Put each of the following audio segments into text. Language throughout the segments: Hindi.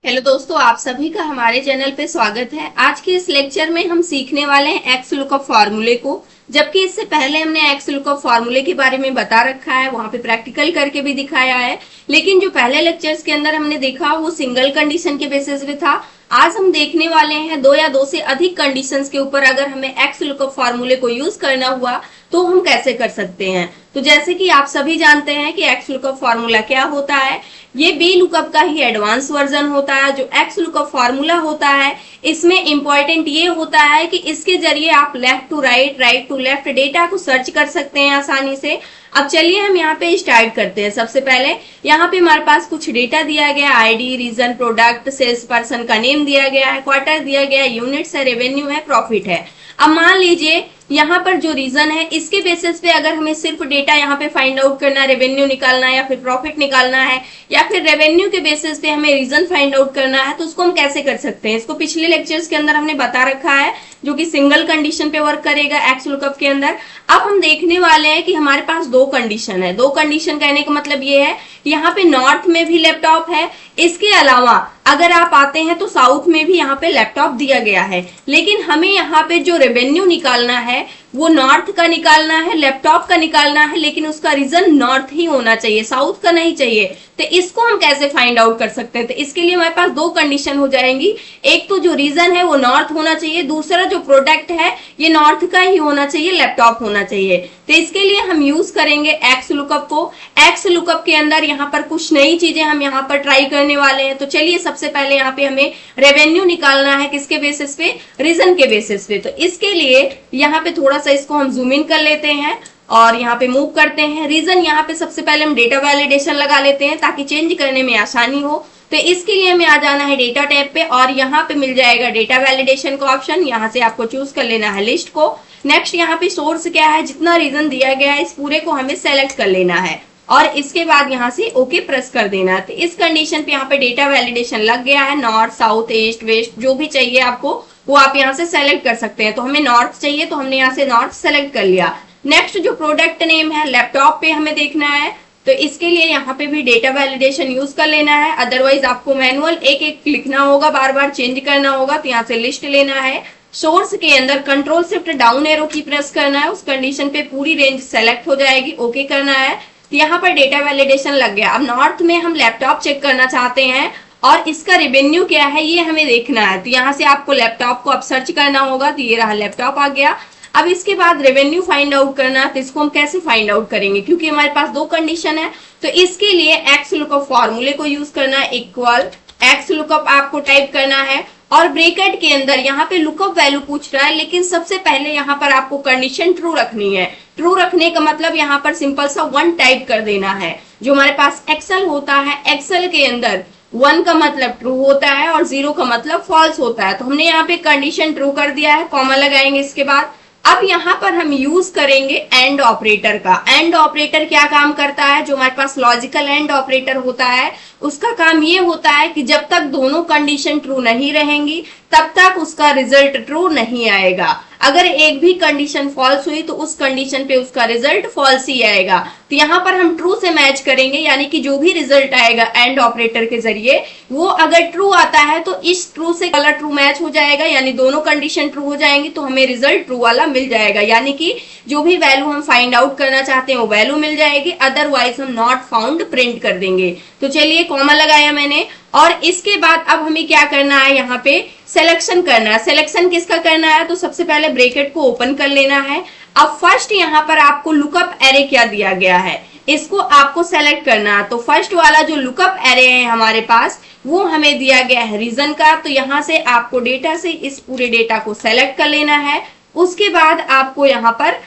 हेलो दोस्तों, आप सभी का हमारे चैनल पे स्वागत है। आज के इस लेक्चर में हम सीखने वाले हैं एक्स लुकअप फॉर्मूले को। जबकि इससे पहले हमने एक्स लुकअप फॉर्मूले के बारे में बता रखा है, वहां पे प्रैक्टिकल करके भी दिखाया है। लेकिन जो पहले लेक्चर्स के अंदर हमने देखा वो सिंगल कंडीशन के बेसिस पे था। आज हम देखने वाले हैं दो या दो से अधिक कंडीशंस के ऊपर अगर हमें एक्स लुकअप फॉर्मूले को यूज करना हुआ तो हम कैसे कर सकते हैं। तो जैसे कि आप सभी जानते हैं कि एक्स लुकअप फॉर्मूला क्या होता है, ये बी लुकअप का ही एडवांस वर्जन होता है। जो एक्स लुकअप फॉर्मूला होता है इसमें इंपॉर्टेंट ये होता है कि इसके जरिए आप left to right, right to left data को सर्च कर सकते हैं आसानी से। अब चलिए हम यहाँ पे स्टार्ट करते हैं। सबसे पहले यहाँ पे हमारे पास कुछ डेटा दिया गया, ID, region, product, sales person का नेम दिया गया है, क्वार्टर दिया गया है, यूनिट्स है, रेवेन्यू है, प्रॉफिट है। अब मान लीजिए यहाँ पर जो रीजन है इसके बेसिस पे अगर हमें सिर्फ डेटा यहाँ पे फाइंड आउट करना है, रेवेन्यू निकालना है या फिर प्रॉफिट निकालना है, या फिर रेवेन्यू के बेसिस पे हमें रीजन फाइंड आउट करना है, तो उसको हम कैसे कर सकते हैं। इसको पिछले लेक्चर्स के अंदर हमने बता रखा है, जो कि सिंगल कंडीशन पे वर्क करेगा एक्स लुकअप के अंदर। अब हम देखने वाले हैं कि हमारे पास दो कंडीशन है। दो कंडीशन कहने का मतलब ये है यहाँ पे नॉर्थ में भी लैपटॉप है, इसके अलावा अगर आप आते हैं तो साउथ में भी यहाँ पे लैपटॉप दिया गया है। लेकिन हमें यहाँ पे जो रेवेन्यू निकालना है वो नॉर्थ का निकालना है, लैपटॉप का निकालना है, लेकिन उसका रीजन नॉर्थ ही होना चाहिए, साउथ का नहीं चाहिए। तो इसको हम कैसे फाइंड आउट कर सकते हैं। तो इसके लिए हमारे पास दो कंडीशन हो जाएंगी। एक तो जो रीजन है वो नॉर्थ होना चाहिए, दूसरा जो प्रोडक्ट है ये नॉर्थ का ही होना चाहिए, लैपटॉप होना चाहिए। तो इसके लिए हम यूज करेंगे एक्स लुकअप को। एक्स लुकअप के अंदर यहाँ पर कुछ नई चीजें हम यहाँ पर ट्राई करने वाले हैं। तो चलिए सबसे पहले यहाँ पे हमें रेवेन्यू निकालना है, किसके बेसिस पे, रीजन के बेसिस पे। तो इसके लिए यहाँ पे थोड़ा सा इसको हम जूम इन कर लेते हैं और यहाँ पे मूव करते हैं। रीजन यहाँ पे सबसे पहले हम डेटा वैलिडेशन लगा लेते हैं ताकि चेंज करने में आसानी हो। तो इसके लिए हमें आ जाना है डेटा टैब पे और यहाँ पे मिल जाएगा डेटा वैलिडेशन का ऑप्शन। यहाँ से आपको चूज कर लेना है लिस्ट को। नेक्स्ट यहाँ पे सोर्स क्या है, जितना रीजन दिया गया है इस पूरे को हमें सेलेक्ट कर लेना है और इसके बाद यहाँ से ओके प्रेस कर देना है। तो इस कंडीशन पे यहाँ पे डेटा वैलिडेशन लग गया है। नॉर्थ, साउथ, ईस्ट, वेस्ट जो भी चाहिए आपको वो आप यहाँ से सेलेक्ट कर सकते हैं। तो हमें नॉर्थ चाहिए तो हमने यहाँ से नॉर्थ सेलेक्ट कर लिया। नेक्स्ट जो प्रोडक्ट नेम है लैपटॉप पे हमें देखना है, तो इसके लिए यहाँ पे भी डेटा वैलिडेशन यूज कर लेना है। अदरवाइज आपको मैनुअल एक एक लिखना होगा, बार बार चेंज करना होगा। तो यहाँ से लिस्ट लेना है। सोर्स के अंदर कंट्रोल शिफ्ट डाउन एरो की प्रेस करना है, उस कंडीशन पे पूरी रेंज सेलेक्ट हो जाएगी, ओके करना है। तो यहाँ पर डेटा वैलिडेशन लग गया। अब नॉर्थ में हम लैपटॉप चेक करना चाहते हैं और इसका रेवेन्यू क्या है ये हमें देखना है। तो यहाँ से आपको लैपटॉप को अब सर्च करना होगा। तो ये रहा, लैपटॉप आ गया। अब इसके बाद रेवेन्यू फाइंड आउट करना है। तो इसको हम कैसे फाइंड आउट करेंगे, क्योंकि हमारे पास दो कंडीशन है। तो इसके लिए एक्स लुकअप फॉर्मूले को यूज करना है। इक्वल एक्स लुकअप आपको टाइप करना है और ब्रैकेट के अंदर यहाँ पे लुकअप वैल्यू पूछ रहा है, लेकिन सबसे पहले यहाँ पर आपको कंडीशन ट्रू रखनी है। ट्रू रखने का मतलब यहाँ पर सिंपल सा 1 टाइप कर देना है। जो हमारे पास एक्सेल होता है, एक्सेल के अंदर 1 का मतलब ट्रू होता है और 0 का मतलब फॉल्स होता है। तो हमने यहाँ पे कंडीशन ट्रू कर दिया है, कॉमा लगाएंगे इसके बाद। अब यहाँ पर हम यूज करेंगे एंड ऑपरेटर का। एंड ऑपरेटर क्या काम करता है, जो हमारे पास लॉजिकल एंड ऑपरेटर होता है उसका काम ये होता है कि जब तक दोनों कंडीशन ट्रू नहीं रहेंगी तब तक उसका रिजल्ट ट्रू नहीं आएगा। अगर एक भी कंडीशन फॉल्स हुई तो उस कंडीशन पे उसका रिजल्ट फॉल्स ही आएगा। तो यहाँ पर हम ट्रू से मैच करेंगे, यानी कि जो भी रिजल्ट आएगा एंड ऑपरेटर के जरिए वो अगर ट्रू आता है तो इस ट्रू से वाला ट्रू मैच हो जाएगा, यानी दोनों कंडीशन ट्रू हो जाएंगी तो हमें रिजल्ट ट्रू वाला मिल जाएगा। यानी कि जो भी वैल्यू हम फाइंड आउट करना चाहते हैं वो वैल्यू मिल जाएगी। अदरवाइज हम नॉट फाउंड प्रिंट कर देंगे। तो चलिए कॉमा लगाया मैंने और इसके बाद अब हमें क्या करना है, यहाँ पे सिलेक्शन करना है। सिलेक्शन किसका करना है, तो सबसे पहले ब्रैकेट को ओपन कर लेना है। अब फर्स्ट यहाँ पर आपको लुकअप एरे क्या दिया गया है इसको आपको सेलेक्ट करना है। तो फर्स्ट वाला जो लुकअप एरे है हमारे पास वो हमें दिया गया है रीजन का। तो यहाँ से आपको डेटा से इस पूरे डेटा को सेलेक्ट कर लेना है। उसके बाद आपको यहाँ पर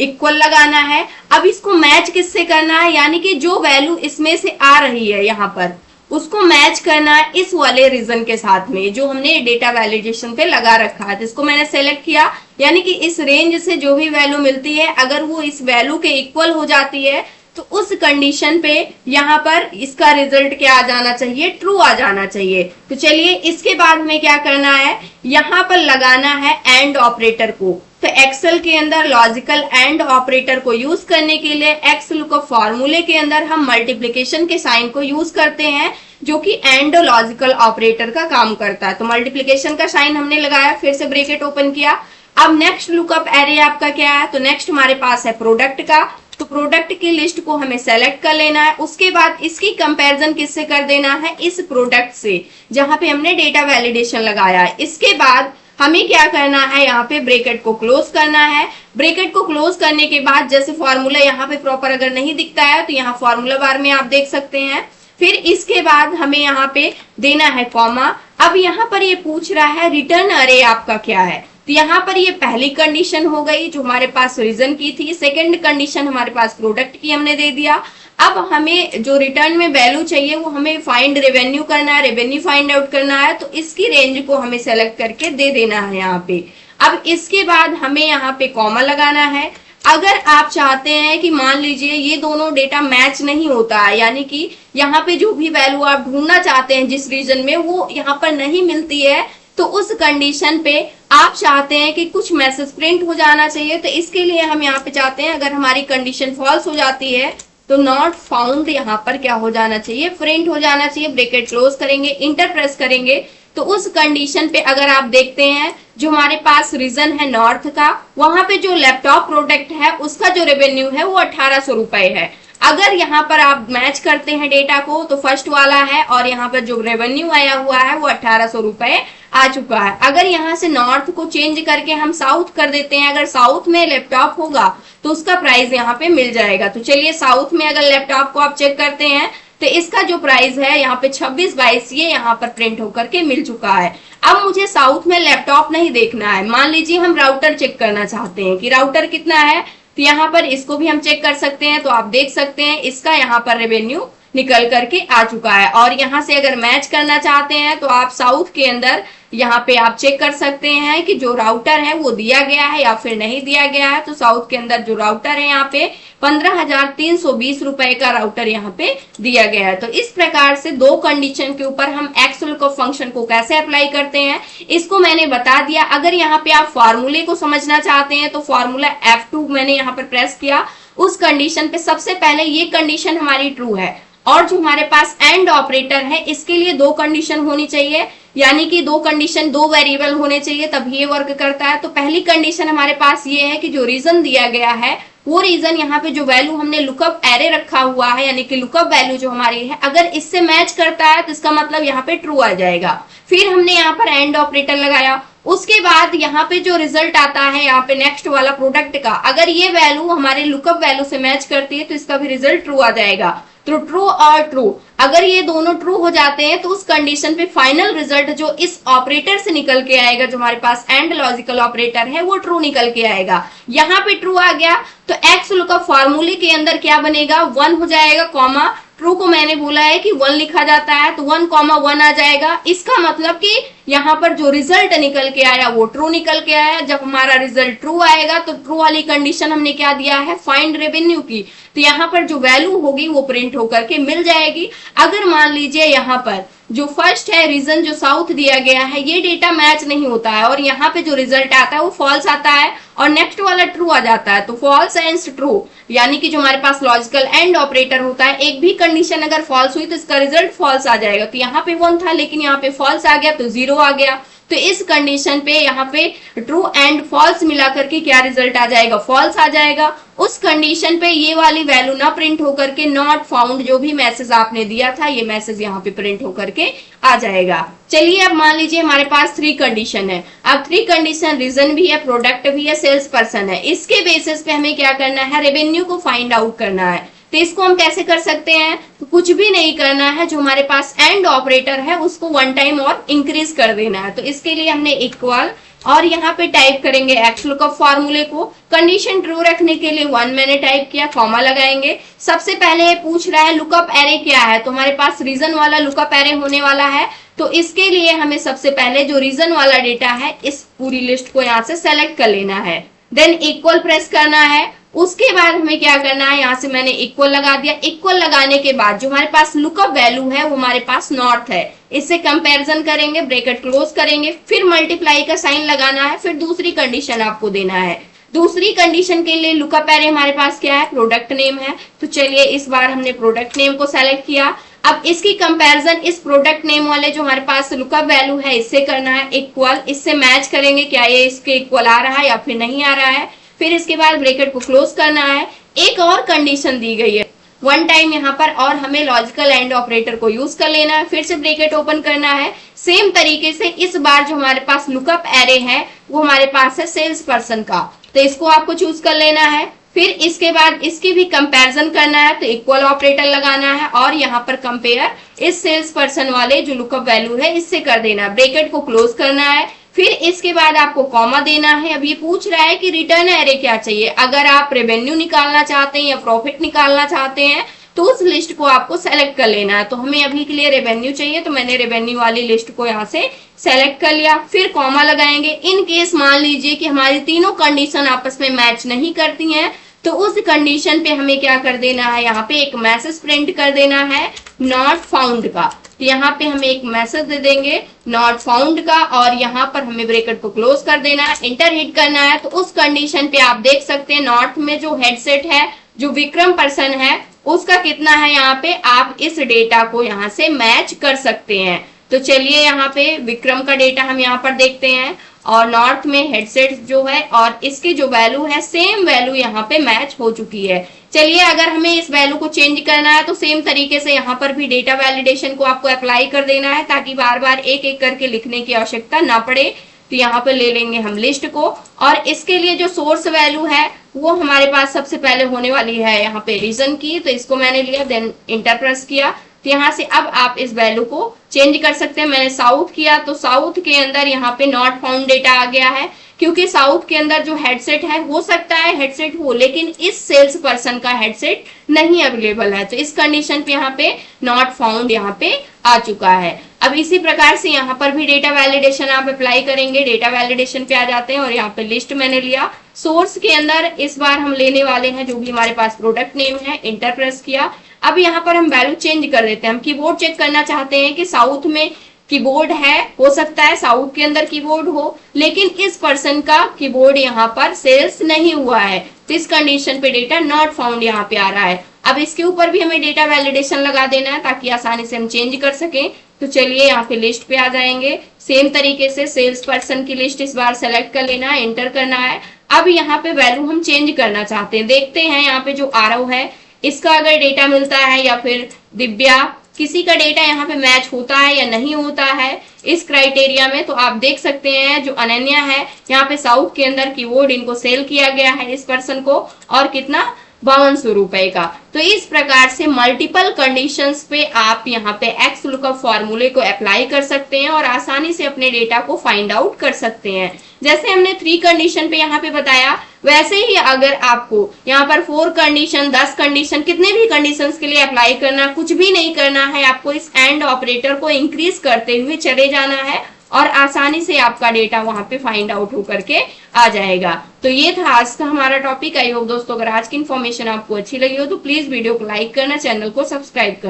इक्वल लगाना है। अब इसको मैच किससे करना है, यानी कि जो वैल्यू इसमें से आ रही है यहाँ पर उसको मैच करना है इस वाले रीजन के साथ में जो हमने डेटा वैलिडेशन पे लगा रखा है। जिसको मैंने सेलेक्ट किया, यानी कि इस रेंज से जो भी वैल्यू मिलती है अगर वो इस वैल्यू के इक्वल हो जाती है तो उस कंडीशन पे यहाँ पर इसका रिजल्ट क्या आ जाना चाहिए, ट्रू आ जाना चाहिए। तो चलिए इसके बाद हमें क्या करना है, यहाँ पर लगाना है एंड ऑपरेटर को। तो एक्सेल के अंदर लॉजिकल एंड ऑपरेटर को यूज करने के लिए एक्स लुकअप फॉर्मूले के अंदर हम मल्टीप्लिकेशन के साइन को यूज करते हैं, जो कि एंड लॉजिकल ऑपरेटर का काम करता है। तो मल्टीप्लिकेशन का साइन हमने लगाया, फिर से ब्रैकेट ओपन किया। अब नेक्स्ट लुकअप एरे आपका क्या है, तो नेक्स्ट हमारे पास है प्रोडक्ट का। तो प्रोडक्ट की लिस्ट को हमें सेलेक्ट कर लेना है। उसके बाद इसकी कंपैरिजन किससे कर देना है, इस प्रोडक्ट से जहां पे हमने डेटा वैलिडेशन लगाया है। इसके बाद हमें क्या करना है, यहाँ पे ब्रैकेट को क्लोज करना है। ब्रैकेट को क्लोज करने के बाद जैसे फॉर्मूला यहाँ पे प्रॉपर अगर नहीं दिखता है तो यहाँ फॉर्मूला बार में आप देख सकते हैं। फिर इसके बाद हमें यहाँ पे देना है कॉमा। अब यहाँ पर ये पूछ रहा है रिटर्न अरे आपका क्या है, तो यहाँ पर ये पहली कंडीशन हो गई जो हमारे पास रीजन की थी। सेकंड कंडीशन हमारे पास प्रोडक्ट की हमने दे दिया। अब हमें जो रिटर्न में वैल्यू चाहिए वो हमें फाइंड रेवेन्यू करना है, रेवेन्यू फाइंड आउट करना है। तो इसकी रेंज को हमें सेलेक्ट करके दे देना है यहाँ पे। अब इसके बाद हमें यहाँ पे कॉमा लगाना है। अगर आप चाहते हैं कि मान लीजिए ये दोनों डेटा मैच नहीं होता है, यानी कि यहाँ पे जो भी वैल्यू आप ढूंढना चाहते हैं जिस रीजन में वो यहाँ पर नहीं मिलती है, तो उस कंडीशन पे आप चाहते हैं कि कुछ मैसेज प्रिंट हो जाना चाहिए। तो इसके लिए हम यहाँ पे चाहते हैं अगर हमारी कंडीशन फॉल्स हो जाती है तो नॉट फाउंड यहाँ पर क्या हो जाना चाहिए, प्रिंट हो जाना चाहिए। ब्रैकेट क्लोज करेंगे, इंटर प्रेस करेंगे। तो उस कंडीशन पे अगर आप देखते हैं जो हमारे पास रीजन है नॉर्थ का, वहां पे जो लैपटॉप प्रोडक्ट है उसका जो रेवेन्यू है वो 1800 रुपए है। अगर यहाँ पर आप मैच करते हैं डेटा को तो फर्स्ट वाला है और यहाँ पर जो रेवेन्यू आया हुआ है वो 1800 रुपए आ चुका है। अगर यहाँ से नॉर्थ को चेंज करके हम साउथ कर देते हैं, अगर साउथ में लैपटॉप होगा तो उसका प्राइस यहाँ पे मिल जाएगा। तो चलिए साउथ में अगर लैपटॉप को आप चेक करते हैं तो इसका जो प्राइस है यहाँ पे 2622 ये यहाँ पर प्रिंट होकर के मिल चुका है। अब मुझे साउथ में लैपटॉप नहीं देखना है, मान लीजिए हम राउटर चेक करना चाहते हैं कि राउटर कितना है, तो यहाँ पर इसको भी हम चेक कर सकते हैं। तो आप देख सकते हैं इसका यहाँ पर रेवेन्यू निकल करके आ चुका है। और यहाँ से अगर मैच करना चाहते हैं तो आप साउथ के अंदर यहाँ पे आप चेक कर सकते हैं कि जो राउटर है वो दिया गया है या फिर नहीं दिया गया है। तो साउथ के अंदर जो राउटर है यहाँ पे 15,320 रुपए का राउटर यहाँ पे दिया गया है। तो इस प्रकार से दो कंडीशन के ऊपर हम एक्स लुकअप फंक्शन को कैसे अप्लाई करते हैं इसको मैंने बता दिया। अगर यहाँ पे आप फॉर्मूले को समझना चाहते हैं तो फॉर्मूला F2 मैंने यहाँ पर प्रेस किया। उस कंडीशन पे सबसे पहले ये कंडीशन हमारी ट्रू है और जो हमारे पास एंड ऑपरेटर है इसके लिए दो कंडीशन होनी चाहिए, यानी कि दो कंडीशन दो वेरिएबल होने चाहिए तभी ये वर्क करता है। तो पहली कंडीशन हमारे पास ये है कि जो रीजन दिया गया है वो रीजन यहाँ पे जो वैल्यू हमने लुकअप एरे रखा हुआ है, यानी कि लुकअप वैल्यू जो हमारी है अगर इससे मैच करता है तो इसका मतलब यहाँ पे ट्रू आ जाएगा। फिर हमने यहाँ पर एंड ऑपरेटर लगाया। उसके बाद यहाँ पे जो रिजल्ट आता है यहाँ पे नेक्स्ट वाला प्रोडक्ट का, अगर ये वैल्यू हमारे लुकअप वैल्यू से मैच करती है तो इसका भी रिजल्ट ट्रू आ जाएगा। तो ट्रू और ट्रू अगर ये दोनों ट्रू हो जाते हैं तो उस कंडीशन पे फाइनल रिजल्ट जो इस ऑपरेटर से निकल के आएगा, जो हमारे पास एंड लॉजिकल ऑपरेटर है, वो ट्रू निकल के आएगा। यहाँ पे ट्रू आ गया तो एक्स लुकअप फॉर्मूले के अंदर क्या बनेगा, 1 हो जाएगा, कॉमा ट्रू को मैंने बोला है कि 1 लिखा जाता है तो 1,1 आ जाएगा। इसका मतलब कि यहाँ पर जो रिजल्ट निकल के आया वो ट्रू निकल के आया। जब हमारा रिजल्ट ट्रू आएगा तो ट्रू वाली कंडीशन हमने क्या दिया है, फाइंड रेवेन्यू की, तो यहाँ पर जो वैल्यू होगी वो प्रिंट होकर के मिल जाएगी। अगर मान लीजिए यहाँ पर जो फर्स्ट है रीजन जो साउथ दिया गया है ये डेटा मैच नहीं होता है और यहाँ पे जो रिजल्ट आता है वो फॉल्स आता है और नेक्स्ट वाला ट्रू आ जाता है, तो फॉल्स एंड ट्रू, यानी कि जो हमारे पास लॉजिकल एंड ऑपरेटर होता है एक भी कंडीशन अगर फॉल्स हुई तो इसका रिजल्ट फॉल्स आ जाएगा। तो यहाँ पे 1 था लेकिन यहाँ पे फॉल्स आ गया तो 0 आ गया। तो इस कंडीशन पे यहाँ पे ट्रू एंड फॉल्स मिला करके क्या रिजल्ट आ जाएगा, फॉल्स आ जाएगा। उस कंडीशन पे ये वाली वैल्यू ना प्रिंट होकर के नॉट फाउंड जो भी मैसेज आपने दिया था ये मैसेज यहाँ पे प्रिंट होकर के आ जाएगा। चलिए अब मान लीजिए हमारे पास 3 कंडीशन है। अब 3 कंडीशन रीजन भी है, प्रोडक्ट भी है, सेल्स पर्सन है। इसके बेसिस पे हमें क्या करना है, रेवेन्यू को फाइंड आउट करना है। तो इसको हम कैसे कर सकते हैं, तो कुछ भी नहीं करना है, जो हमारे पास एंड ऑपरेटर है उसको 1 टाइम और इंक्रीज कर देना है। तो इसके लिए हमने इक्वल और यहाँ पे टाइप करेंगे एक्स लुकअप फॉर्मूले को। कंडीशन ट्रू रखने के लिए 1 मैंने टाइप किया, कॉमा लगाएंगे। सबसे पहले पूछ रहा है लुकअप एरे क्या है, तो हमारे पास रीजन वाला लुकअप एरे होने वाला है। तो इसके लिए हमें सबसे पहले जो रीजन वाला डेटा है इस पूरी लिस्ट को यहाँ से सेलेक्ट कर लेना है। देन इक्वल प्रेस करना है। उसके बाद हमें क्या करना है, यहाँ से मैंने इक्वल लगा दिया। इक्वल लगाने के बाद जो हमारे पास लुकअप वैल्यू है वो हमारे पास नॉट है, इससे कंपैरिजन करेंगे, ब्रैकेट क्लोज करेंगे, फिर मल्टीप्लाई का साइन लगाना है, फिर दूसरी कंडीशन आपको देना है। दूसरी कंडीशन के लिए लुकअप एरे हमारे पास क्या है, प्रोडक्ट नेम है। तो चलिए इस बार हमने प्रोडक्ट नेम को सेलेक्ट किया। अब इसकी कंपैरिजन इस प्रोडक्ट नेम वाले जो हमारे पास लुकअप वैल्यू है इससे करना है, इक्वल, इससे मैच करेंगे क्या ये इसके इक्वल आ रहा है या फिर नहीं आ रहा है। फिर इसके बाद ब्रैकेट को क्लोज करना है। एक और कंडीशन दी गई है वन टाइम यहाँ पर, और हमें लॉजिकल एंड ऑपरेटर को यूज कर लेना है। फिर से ब्रैकेट ओपन करना है। सेम तरीके से इस बार जो हमारे पास लुकअप एरे है वो हमारे पास है सेल्स पर्सन का, तो इसको आपको चूज कर लेना है। फिर इसके बाद इसकी भी कंपैरिजन करना है, तो इक्वल ऑपरेटर लगाना है और यहाँ पर कंपेयर इस सेल्स पर्सन वाले जो लुकअप वैल्यू है इससे कर देना है। ब्रैकेट को क्लोज करना है। फिर इसके बाद आपको कॉमा देना है। अब ये पूछ रहा है कि रिटर्न एरे क्या चाहिए। अगर आप रेवेन्यू निकालना चाहते हैं या प्रॉफिट निकालना चाहते हैं तो उस लिस्ट को आपको सेलेक्ट कर लेना है। तो हमें अभी के लिए रेवेन्यू चाहिए, तो मैंने रेवेन्यू वाली लिस्ट को यहाँ से सेलेक्ट कर लिया। फिर कॉमा लगाएंगे। इन केस मान लीजिए कि हमारी तीनों कंडीशन आपस में मैच नहीं करती हैं, तो उस कंडीशन पे हमें क्या कर देना है, यहाँ पे एक मैसेज प्रिंट कर देना है नॉट फाउंड का। तो यहाँ पे हमें एक मैसेज दे देंगे नॉट फाउंड का, और यहाँ पर हमें ब्रैकेट को क्लोज कर देना है, इंटर हिट करना है। तो उस कंडीशन पे आप देख सकते हैं नॉट में जो हेडसेट है, जो विक्रम पर्सन है, उसका कितना है, यहाँ पे आप इस डेटा को यहाँ से मैच कर सकते हैं। तो चलिए यहाँ पे विक्रम का डेटा हम यहाँ पर देखते हैं, और नॉर्थ में हेडसेट जो है और इसकी जो वैल्यू है सेम वैल्यू यहाँ पे मैच हो चुकी है। चलिए अगर हमें इस वैल्यू को चेंज करना है तो सेम तरीके से यहाँ पर भी डेटा वैलिडेशन को आपको अप्लाई कर देना है, ताकि बार बार एक एक करके लिखने की आवश्यकता ना पड़े। तो यहाँ पे ले लेंगे हम लिस्ट को, और इसके लिए जो सोर्स वैल्यू है वो हमारे पास सबसे पहले होने वाली है यहाँ पे रीजन की, तो इसको मैंने लिया, देन इंटर प्रेस किया। तो यहाँ से अब आप इस वैल्यू को चेंज कर सकते हैं। मैंने साउथ किया तो साउथ के अंदर यहाँ पे नॉट फाउंड डेटा आ गया है, क्योंकि साउथ के अंदर जो हेडसेट है, हो सकता है हेडसेट हो लेकिन इस सेल्स पर्सन का हेडसेट नहीं अवेलेबल है, तो इस कंडीशन पे यहाँ पे नॉट फाउंड यहाँ पे आ चुका है। अब इसी प्रकार से यहाँ पर भी डेटा वैलिडेशन आप अप्लाई करेंगे। डेटा वैलिडेशन पे आ जाते हैं और यहाँ पे लिस्ट मैंने लिया। सोर्स के अंदर इस बार हम लेने वाले हैं जो भी हमारे पास प्रोडक्ट नेम है, इंटर प्रेस किया। अब यहाँ पर हम वैल्यू चेंज कर देते हैं। हम कीबोर्ड चेक करना चाहते हैं कि साउथ में कीबोर्ड है, हो सकता है साउथ के अंदर कीबोर्ड हो, लेकिन इस पर्सन का कीबोर्ड यहाँ पर सेल्स नहीं हुआ है, तो इस कंडीशन पे डेटा नॉट फाउंड यहाँ पे आ रहा है। अब इसके ऊपर भी हमें डेटा वैलिडेशन लगा देना है ताकि आसानी से हम चेंज कर सकें। तो चलिए यहाँ पे लिस्ट पे आ जाएंगे। सेम तरीके से सेल्स पर्सन की लिस्ट इस बार सेलेक्ट कर लेना है, एंटर करना है। अब यहाँ पे वैल्यू हम चेंज करना चाहते हैं, देखते हैं यहाँ पे जो आरव है इसका अगर डेटा मिलता है या फिर दिव्या, किसी का डेटा यहाँ पे मैच होता है या नहीं होता है इस क्राइटेरिया में। तो आप देख सकते हैं जो अनन्या है यहाँ पे साउथ के अंदर कीबोर्ड इनको सेल किया गया है इस पर्सन को, और कितना 5200 रुपए का। तो इस प्रकार से मल्टीपल कंडीशंस पे आप यहाँ पे एक्स लुकअप फॉर्मूले को अप्लाई कर सकते हैं और आसानी से अपने डेटा को फाइंड आउट कर सकते हैं। जैसे हमने 3 कंडीशन पे यहाँ पे बताया, वैसे ही अगर आपको यहाँ पर 4 कंडीशन, 10 कंडीशन, कितने भी कंडीशंस के लिए अप्लाई करना, कुछ भी नहीं करना है, आपको इस एंड ऑपरेटर को इंक्रीज करते हुए चले जाना है और आसानी से आपका डेटा वहां पे फाइंड आउट होकर के आ जाएगा। तो ये था आज का हमारा टॉपिक। आई होप दोस्तों अगर आज की इन्फॉर्मेशन आपको अच्छी लगी हो तो प्लीज वीडियो को लाइक करना, चैनल को सब्सक्राइब करना।